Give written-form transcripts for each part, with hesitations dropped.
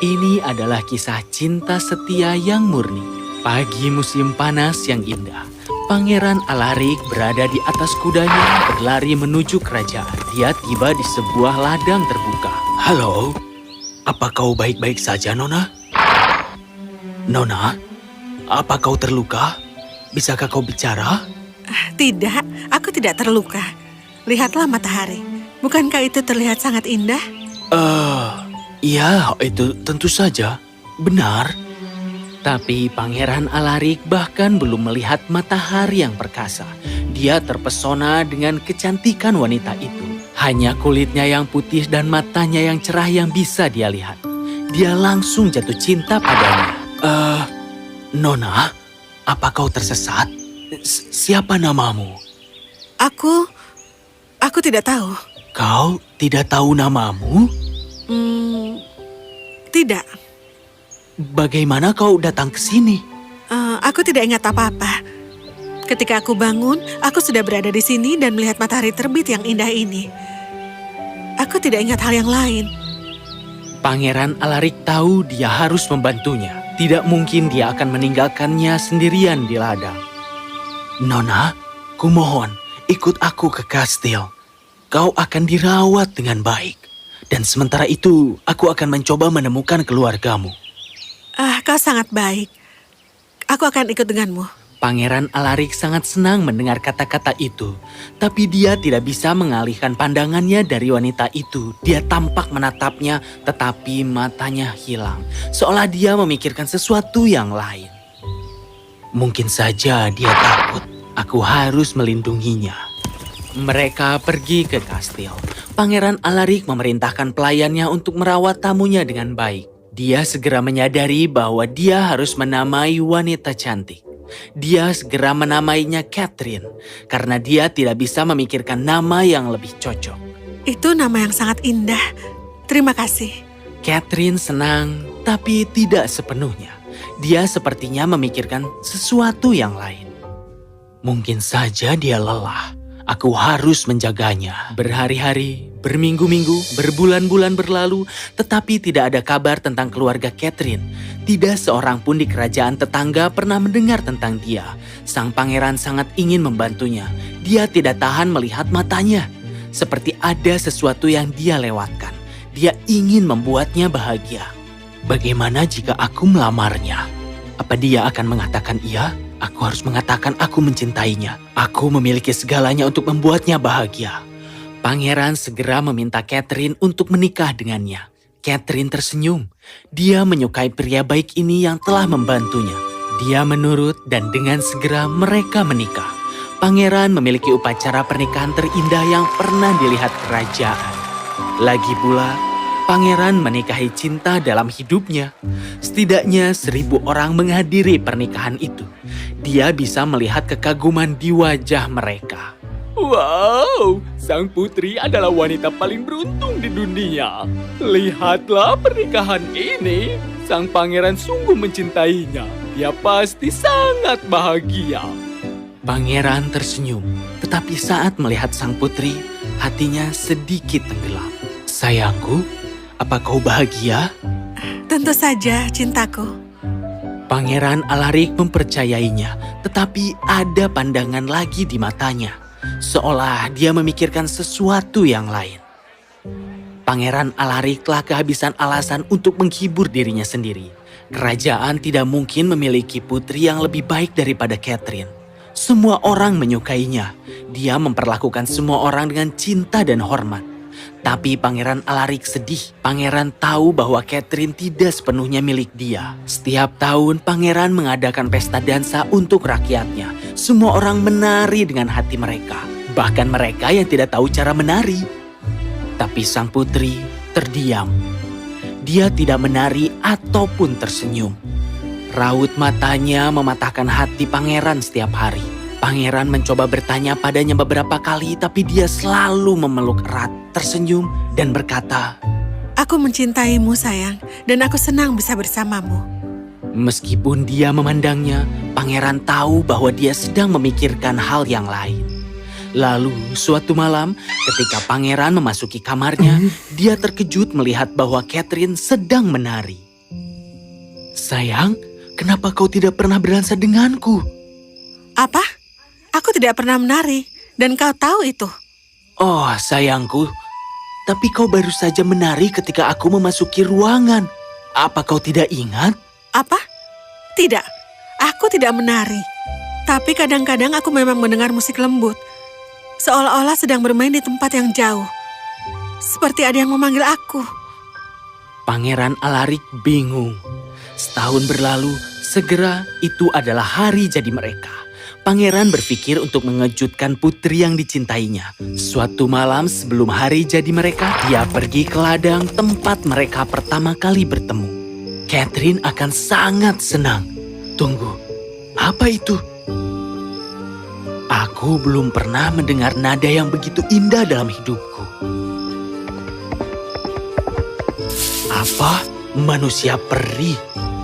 Ini adalah kisah cinta setia yang murni. Pagi musim panas yang indah. Pangeran Alarik berada di atas kudanya berlari menuju kerajaan. Dia tiba di sebuah ladang terbuka. Halo, apa kau baik-baik saja, Nona? Nona, apa kau terluka? Bisakah kau bicara? Tidak, aku tidak terluka. Lihatlah matahari. Bukankah itu terlihat sangat indah? Iya, itu tentu saja. Benar. Tapi Pangeran Alarik bahkan belum melihat matahari yang perkasa. Dia terpesona dengan kecantikan wanita itu. Hanya kulitnya yang putih dan matanya yang cerah yang bisa dia lihat. Dia langsung jatuh cinta padanya. Nona, apa kau tersesat? Siapa namamu? Aku tidak tahu. Kau tidak tahu namamu? Tidak. Bagaimana kau datang ke sini? Aku tidak ingat apa-apa. Ketika aku bangun, aku sudah berada di sini dan melihat matahari terbit yang indah ini. Aku tidak ingat hal yang lain. Pangeran Alarik tahu dia harus membantunya. Tidak mungkin dia akan meninggalkannya sendirian di ladang. Nona, kumohon, ikut aku ke kastil. Kau akan dirawat dengan baik. Dan sementara itu, aku akan mencoba menemukan keluargamu. Kau sangat baik. Aku akan ikut denganmu. Pangeran Alarik sangat senang mendengar kata-kata itu. Tapi dia tidak bisa mengalihkan pandangannya dari wanita itu. Dia tampak menatapnya, tetapi matanya hilang. Seolah dia memikirkan sesuatu yang lain. Mungkin saja dia takut. Aku harus melindunginya. Mereka pergi ke kastil. Pangeran Alarik memerintahkan pelayannya untuk merawat tamunya dengan baik. Dia segera menyadari bahwa dia harus menamai wanita cantik. Dia segera menamainya Catherine, karena dia tidak bisa memikirkan nama yang lebih cocok. Itu nama yang sangat indah. Terima kasih. Catherine senang, tapi tidak sepenuhnya. Dia sepertinya memikirkan sesuatu yang lain. Mungkin saja dia lelah. Aku harus menjaganya. Berhari-hari, berminggu-minggu, berbulan-bulan berlalu, tetapi tidak ada kabar tentang keluarga Catherine. Tidak seorang pun di kerajaan tetangga pernah mendengar tentang dia. Sang pangeran sangat ingin membantunya. Dia tidak tahan melihat matanya. Seperti ada sesuatu yang dia lewatkan. Dia ingin membuatnya bahagia. Bagaimana jika aku melamarnya? Apa dia akan mengatakan iya? Aku harus mengatakan aku mencintainya. Aku memiliki segalanya untuk membuatnya bahagia. Pangeran segera meminta Catherine untuk menikah dengannya. Catherine tersenyum. Dia menyukai pria baik ini yang telah membantunya. Dia menurut dan dengan segera mereka menikah. Pangeran memiliki upacara pernikahan terindah yang pernah dilihat kerajaan. Lagi pula, Pangeran menikahi cinta dalam hidupnya. Setidaknya 1.000 orang menghadiri pernikahan itu. Dia bisa melihat kekaguman di wajah mereka. Wow, sang putri adalah wanita paling beruntung di dunia. Lihatlah pernikahan ini. Sang pangeran sungguh mencintainya. Dia pasti sangat bahagia. Pangeran tersenyum, tetapi saat melihat sang putri, hatinya sedikit tenggelam. Sayangku, apa kau bahagia? Tentu saja, cintaku. Pangeran Alarik mempercayainya, tetapi ada pandangan lagi di matanya. Seolah dia memikirkan sesuatu yang lain. Pangeran Alarik telah kehabisan alasan untuk menghibur dirinya sendiri. Kerajaan tidak mungkin memiliki putri yang lebih baik daripada Catherine. Semua orang menyukainya. Dia memperlakukan semua orang dengan cinta dan hormat. Tapi Pangeran Alarik sedih. Pangeran tahu bahwa Catherine tidak sepenuhnya milik dia. Setiap tahun Pangeran mengadakan pesta dansa untuk rakyatnya. Semua orang menari dengan hati mereka. Bahkan mereka yang tidak tahu cara menari. Tapi sang putri terdiam. Dia tidak menari ataupun tersenyum. Raut matanya mematahkan hati Pangeran setiap hari. Pangeran mencoba bertanya padanya beberapa kali, tapi dia selalu memeluk erat, tersenyum, dan berkata, Aku mencintaimu, sayang, dan aku senang bisa bersamamu. Meskipun dia memandangnya, Pangeran tahu bahwa dia sedang memikirkan hal yang lain. Lalu, suatu malam, ketika Pangeran memasuki kamarnya, dia terkejut melihat bahwa Catherine sedang menari. Sayang, kenapa kau tidak pernah berdansa denganku? Apa? Aku tidak pernah menari, dan kau tahu itu. Oh, sayangku, tapi kau baru saja menari ketika aku memasuki ruangan. Apa kau tidak ingat? Apa? Tidak, aku tidak menari. Tapi kadang-kadang aku memang mendengar musik lembut. Seolah-olah sedang bermain di tempat yang jauh. Seperti ada yang memanggil aku. Pangeran Alarik bingung. Setahun berlalu, segera itu adalah hari jadi mereka. Pangeran berpikir untuk mengejutkan putri yang dicintainya. Suatu malam sebelum hari jadi mereka, dia pergi ke ladang tempat mereka pertama kali bertemu. Catherine akan sangat senang. Tunggu, apa itu? Aku belum pernah mendengar nada yang begitu indah dalam hidupku. Apa? Manusia peri?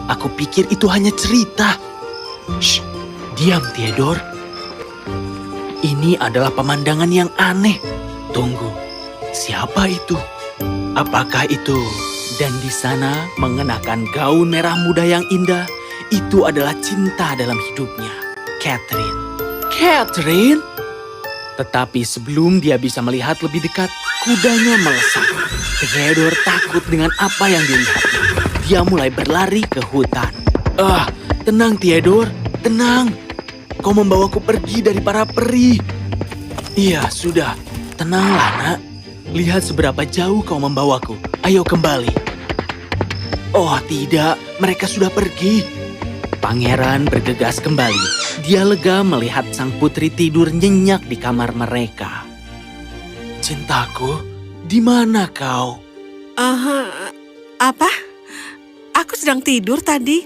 Aku pikir itu hanya cerita. Shh, diam Theodore. Ini adalah pemandangan yang aneh. Tunggu, siapa itu? Apakah itu? Dan di sana mengenakan gaun merah muda yang indah, itu adalah cinta dalam hidupnya, Catherine. Catherine? Tetapi sebelum dia bisa melihat lebih dekat, kudanya melesat. Theodore takut dengan apa yang dilihatnya. Dia mulai berlari ke hutan. Tenang Theodore, tenang. Kau membawaku pergi dari para peri. Iya, sudah. Tenanglah, nak. Lihat seberapa jauh kau membawaku. Ayo kembali. Oh, tidak. Mereka sudah pergi. Pangeran bergegas kembali. Dia lega melihat sang putri tidur nyenyak di kamar mereka. Cintaku, di mana kau? Apa? Aku sedang tidur tadi.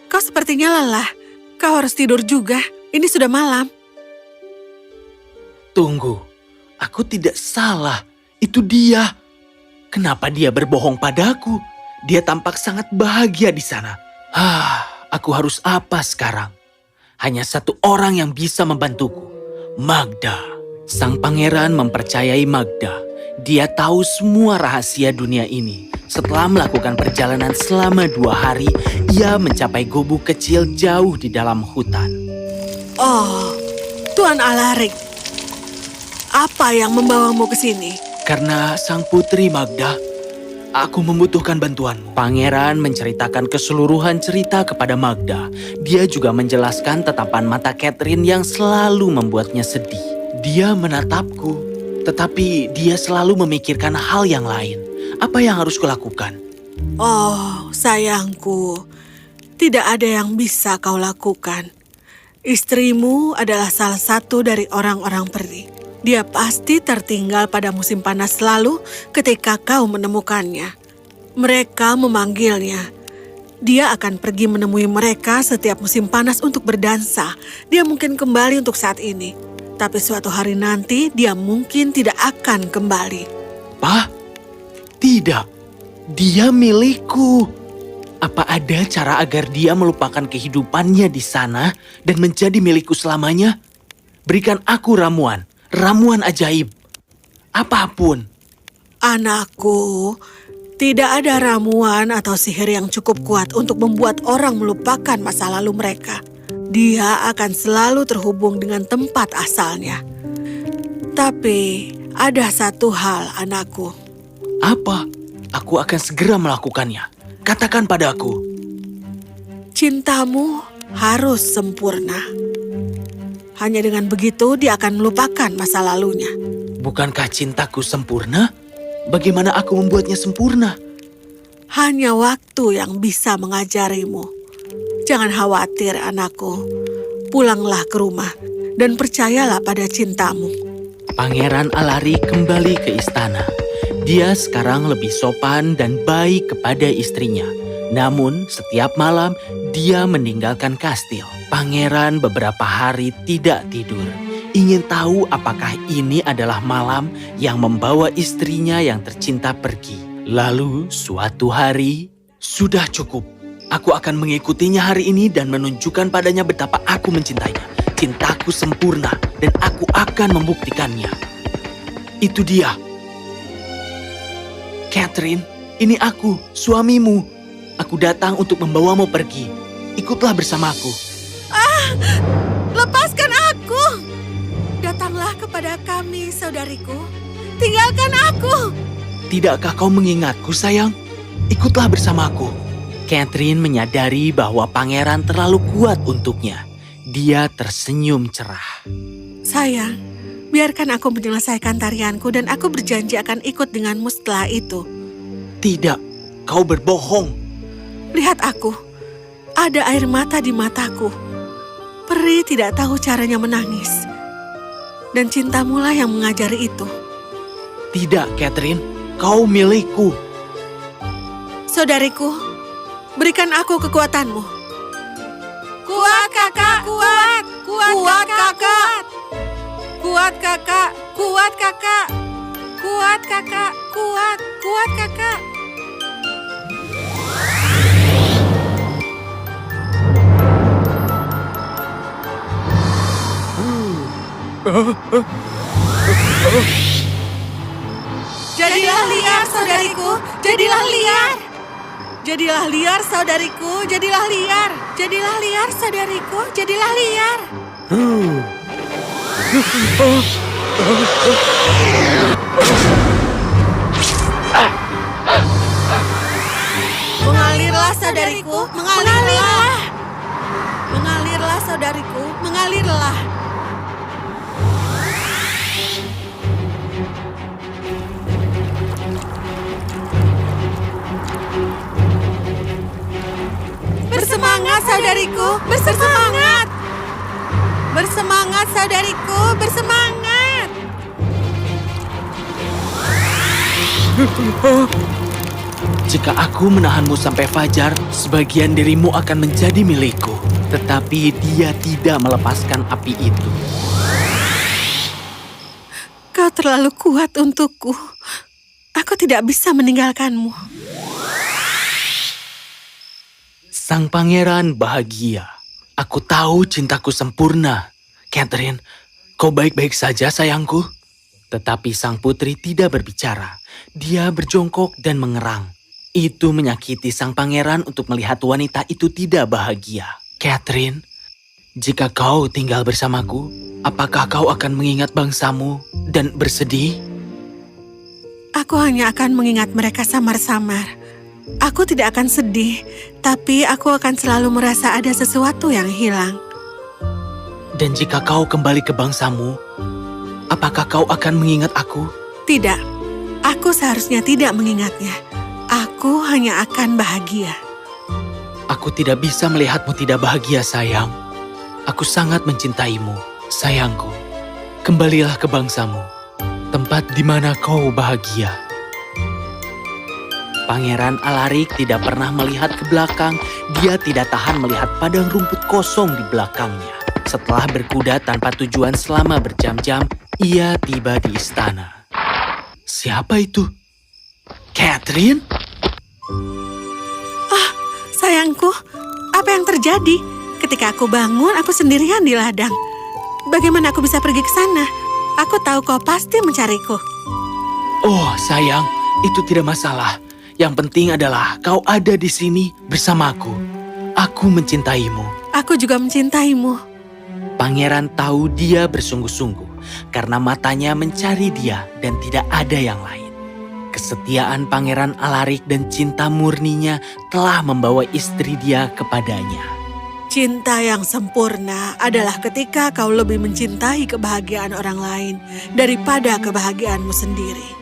Kau sepertinya lelah. Kau harus tidur juga. Ini sudah malam. Tunggu, aku tidak salah. Itu dia. Kenapa dia berbohong padaku? Dia tampak sangat bahagia di sana. Aku harus apa sekarang? Hanya satu orang yang bisa membantuku. Magda. Sang pangeran mempercayai Magda. Dia tahu semua rahasia dunia ini. Setelah melakukan perjalanan selama 2 hari, ia mencapai gubuk kecil jauh di dalam hutan. Oh, Tuan Alarik. Apa yang membawamu ke sini? Karena sang putri Magda, aku membutuhkan bantuanmu. Pangeran menceritakan keseluruhan cerita kepada Magda. Dia juga menjelaskan tatapan mata Catherine yang selalu membuatnya sedih. Dia menatapku, tetapi dia selalu memikirkan hal yang lain. Apa yang harus kulakukan? Oh, sayangku. Tidak ada yang bisa kau lakukan. Istrimu adalah salah satu dari orang-orang peri. Dia pasti tertinggal pada musim panas lalu ketika kau menemukannya. Mereka memanggilnya. Dia akan pergi menemui mereka setiap musim panas untuk berdansa. Dia mungkin kembali untuk saat ini. Tapi suatu hari nanti dia mungkin tidak akan kembali. Apa? Tidak. Dia milikku. Apa ada cara agar dia melupakan kehidupannya di sana dan menjadi milikku selamanya? Berikan aku ramuan. Ramuan ajaib. Apapun. Anakku, tidak ada ramuan atau sihir yang cukup kuat untuk membuat orang melupakan masa lalu mereka. Dia akan selalu terhubung dengan tempat asalnya. Tapi ada satu hal, anakku. Apa? Aku akan segera melakukannya. Katakan padaku. Cintamu harus sempurna. Hanya dengan begitu dia akan melupakan masa lalunya. Bukankah cintaku sempurna? Bagaimana aku membuatnya sempurna? Hanya waktu yang bisa mengajarimu. Jangan khawatir, anakku. Pulanglah ke rumah dan percayalah pada cintamu. Pangeran Alarik kembali ke istana. Dia sekarang lebih sopan dan baik kepada istrinya. Namun, setiap malam dia meninggalkan kastil. Pangeran beberapa hari tidak tidur. Ingin tahu apakah ini adalah malam yang membawa istrinya yang tercinta pergi. Lalu, suatu hari, sudah cukup. Aku akan mengikutinya hari ini dan menunjukkan padanya betapa aku mencintainya. Cintaku sempurna dan aku akan membuktikannya. Itu dia. Catherine, ini aku, suamimu. Aku datang untuk membawamu pergi. Ikutlah bersamaku. Lepaskan aku! Datanglah kepada kami, saudariku. Tinggalkan aku! Tidakkah kau mengingatku, sayang? Ikutlah bersamaku. Catherine menyadari bahwa pangeran terlalu kuat untuknya. Dia tersenyum cerah. Sayang, biarkan aku menyelesaikan tarianku dan aku berjanji akan ikut denganmu setelah itu. Tidak, kau berbohong. Lihat aku, ada air mata di mataku. Peri tidak tahu caranya menangis. Dan cintamulah yang mengajari itu. Tidak, Catherine, kau milikku. Saudariku, berikan aku kekuatanmu. Kuat kakak, kuat, kuat kakak. Kuat kakak, kuat kakak. Kuat kakak, kuat kakak. Jadilah liar, saudariku, jadilah liar. Jadilah liar, saudariku, jadilah liar. Jadilah liar, saudariku, jadilah liar. Mengalirlah, saudariku, mengalirlah. Mengalirlah, saudariku, mengalirlah. Bersemangat, saudariku, bersemangat. Bersemangat, saudariku, bersemangat. Jika aku menahanmu sampai fajar, sebagian dirimu akan menjadi milikku. Tetapi dia tidak melepaskan api itu. Kau terlalu kuat untukku. Aku tidak bisa meninggalkanmu. Sang pangeran bahagia. Aku tahu cintaku sempurna. Catherine, kau baik-baik saja sayangku? Tetapi sang putri tidak berbicara. Dia berjongkok dan mengerang. Itu menyakiti sang pangeran untuk melihat wanita itu tidak bahagia. Catherine, jika kau tinggal bersamaku, apakah kau akan mengingat bangsamu dan bersedih? Aku hanya akan mengingat mereka samar-samar. Aku tidak akan sedih, tapi aku akan selalu merasa ada sesuatu yang hilang. Dan jika kau kembali ke bangsamu, apakah kau akan mengingat aku? Tidak, aku seharusnya tidak mengingatnya. Aku hanya akan bahagia. Aku tidak bisa melihatmu tidak bahagia, sayang. Aku sangat mencintaimu, sayangku. Kembalilah ke bangsamu, tempat di mana kau bahagia. Pangeran Alarik tidak pernah melihat ke belakang. Dia tidak tahan melihat padang rumput kosong di belakangnya. Setelah berkuda tanpa tujuan selama berjam-jam, ia tiba di istana. Siapa itu? Catherine? Sayangku, apa yang terjadi? Ketika aku bangun, aku sendirian di ladang. Bagaimana aku bisa pergi ke sana? Aku tahu kau pasti mencariku. Oh, sayang, itu tidak masalah. Yang penting adalah kau ada di sini bersamaku. Aku mencintaimu. Aku juga mencintaimu. Pangeran tahu dia bersungguh-sungguh karena matanya mencari dia dan tidak ada yang lain. Kesetiaan Pangeran Alarik dan cinta murninya telah membawa istri dia kepadanya. Cinta yang sempurna adalah ketika kau lebih mencintai kebahagiaan orang lain daripada kebahagiaanmu sendiri.